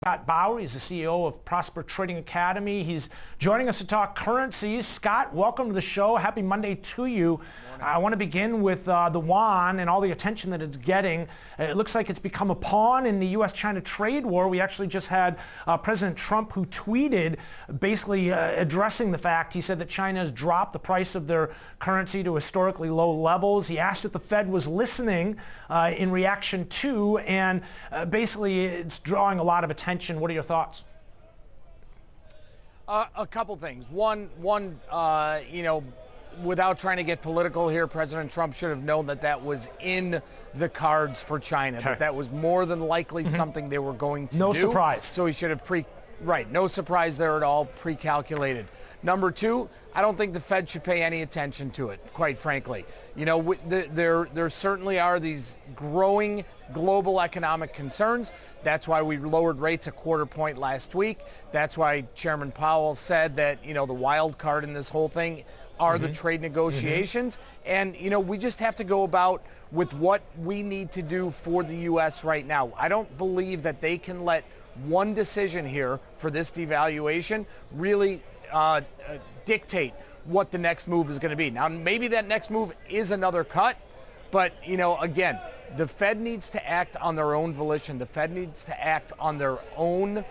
Scott Bauer. He's the CEO of Prosper Trading Academy. He's joining us to talk currencies. Scott, welcome to the show. Happy Monday to you. I want to begin with the yuan and all the attention that it's getting. It looks like it's become a pawn in the U.S.-China trade war. We actually just had President Trump who tweeted basically addressing the fact. He said that China has dropped the price of their currency to historically low levels. He asked if the Fed was listening in reaction to, and basically it's drawing a lot of attention. What are your thoughts? A couple things. One, without trying to get political here, President Trump should have known that that was in the cards for China, okay. that was more than likely something they were going to do. No surprise. So he should have no surprise there at all, pre-calculated. Number two, I don't think the Fed should pay any attention to it, quite frankly. There certainly are these growing global economic concerns. That's why we lowered rates a quarter point last week. That's why Chairman Powell said that, the wild card in this whole thing are the trade negotiations. And, we just have to go about with what we need to do for the U.S. right now. I don't believe that they can let one decision here for this devaluation really dictate what the next move is going to be. Now, maybe that next move is another cut, but, again, the Fed needs to act on their own volition. The Fed needs to act on their own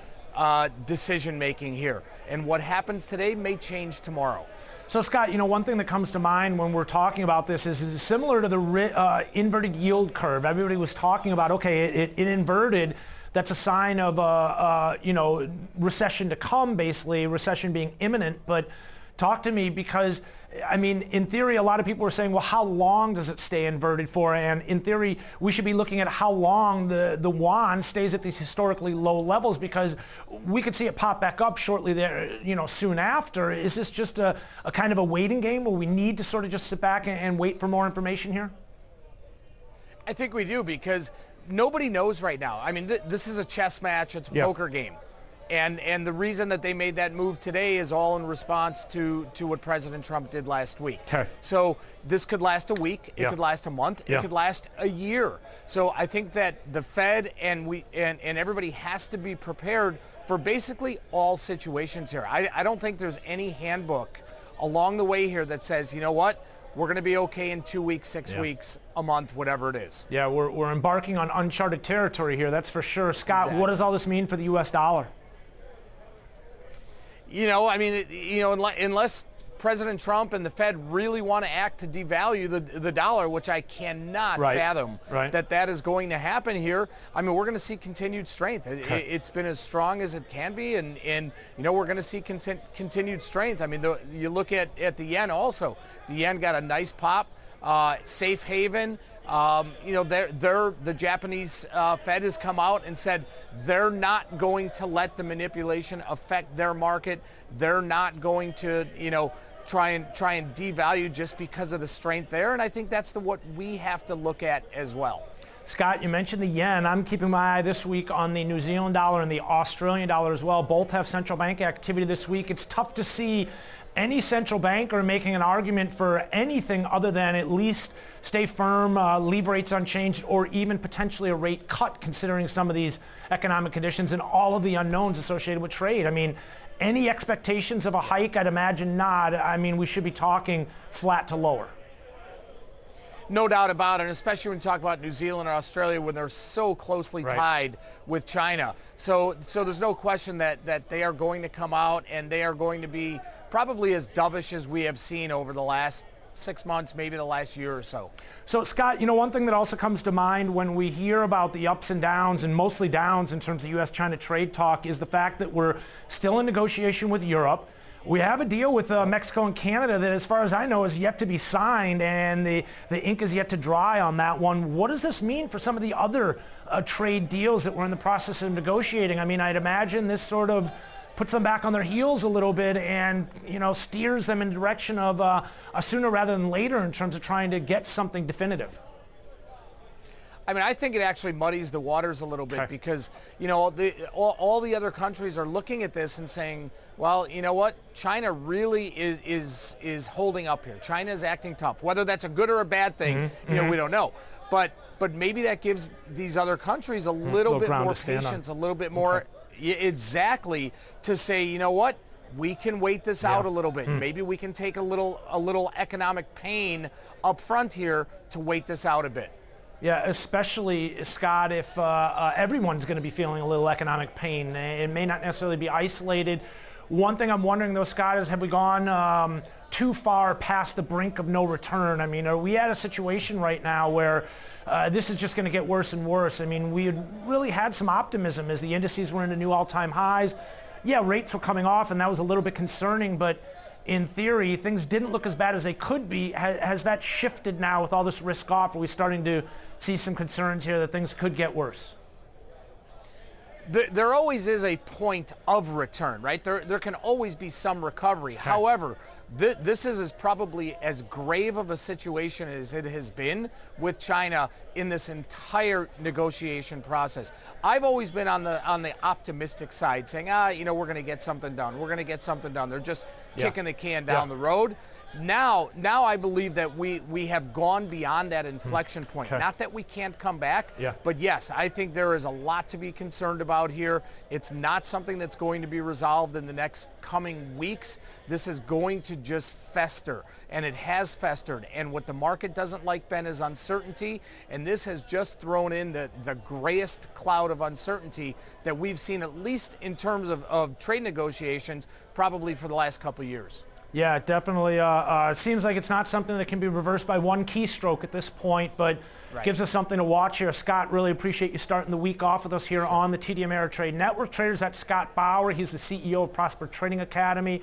decision-making here. And what happens today may change tomorrow. So, Scott, one thing that comes to mind when we're talking about this is similar to the inverted yield curve. Everybody was talking about, okay, it inverted. That's a sign of recession to come, basically, recession being imminent. But talk to me, because in theory, a lot of people are saying, well, how long does it stay inverted for? And in theory, we should be looking at how long the yuan stays at these historically low levels, because we could see it pop back up shortly there, soon after. Is this just a kind of a waiting game where we need to sort of just sit back and wait for more information here? I think we do, because nobody knows right now. This is a chess match. It's a poker game. And the reason that they made that move today is all in response to what President Trump did last week. Okay. So this could last a week. It could last a month. It could last a year. So I think that the Fed and everybody has to be prepared for basically all situations here. I don't think there's any handbook along the way here that says, you know what, we're going to be okay in 2 weeks, 6 weeks, a month, whatever it is. Yeah, we're embarking on uncharted territory here, that's for sure. Scott, exactly. What does all this mean for the U.S. dollar? Unless President Trump and the Fed really want to act to devalue the dollar, which I cannot fathom that is going to happen here. We're going to see continued strength. Okay. It's been as strong as it can be, and we're going to see continued strength. You look at the yen also. The yen got a nice pop, safe haven. The Japanese Fed has come out and said they're not going to let the manipulation affect their market. They're not going to, try and devalue just because of the strength there. And I think that's what we have to look at as well. Scott, you mentioned the yen. I'm keeping my eye this week on the New Zealand dollar and the Australian dollar as well. Both have central bank activity this week. It's tough to see any central banker making an argument for anything other than at least stay firm, leave rates unchanged, or even potentially a rate cut, considering some of these economic conditions and all of the unknowns associated with trade. Any expectations of a hike? I'd imagine not. We should be talking flat to lower. No doubt about it, and especially when you talk about New Zealand or Australia, when they're so closely tied with China. So there's no question that they are going to come out and they are going to be probably as dovish as we have seen over the last 6 months, maybe the last year or so. So, Scott, one thing that also comes to mind when we hear about the ups and downs, and mostly downs in terms of U.S.-China trade talk, is the fact that we're still in negotiation with Europe. We have a deal with Mexico and Canada that, as far as I know, is yet to be signed, and the ink is yet to dry on that one. What does this mean for some of the other trade deals that we're in the process of negotiating? I'd imagine this sort of puts them back on their heels a little bit and, steers them in the direction of a sooner rather than later in terms of trying to get something definitive. I think it actually muddies the waters a little bit because, all the other countries are looking at this and saying, well, you know what? China really is holding up here. China is acting tough. Whether that's a good or a bad thing, we don't know. But maybe that gives these other countries a little bit more patience, a little bit more exactly, to say, you know what, we can wait this out a little bit. Maybe we can take a little economic pain up front here to wait this out a bit. Yeah, especially, Scott, if everyone's going to be feeling a little economic pain. It may not necessarily be isolated. One thing I'm wondering, though, Scott, is have we gone too far past the brink of no return? I mean, are we at a situation right now where this is just going to get worse and worse? I mean, we had really had some optimism as the indices were into new all-time highs. Yeah, rates were coming off, and that was a little bit concerning, but in theory, things didn't look as bad as they could be. Has that shifted now with all this risk off? Are we starting to see some concerns here that things could get worse? There always is a point of return, right? There can always be some recovery. Okay. However, this is probably as grave of a situation as it has been with China in this entire negotiation process. I've always been on the optimistic side, saying, we're going to get something done. We're going to get something done. They're just kicking the can down the road. Now I believe that we have gone beyond that inflection point. Okay. Not that we can't come back, but yes, I think there is a lot to be concerned about here. It's not something that's going to be resolved in the next coming weeks. This is going to just fester, and it has festered. And what the market doesn't like, Ben, is uncertainty, and this has just thrown in the grayest cloud of uncertainty that we've seen, at least in terms of trade negotiations, probably for the last couple of years. Yeah, it definitely seems like it's not something that can be reversed by one keystroke at this point, but gives us something to watch here. Scott, really appreciate you starting the week off with us here on the TD Ameritrade Network. Traders, that's Scott Bauer. He's the CEO of Prosper Trading Academy.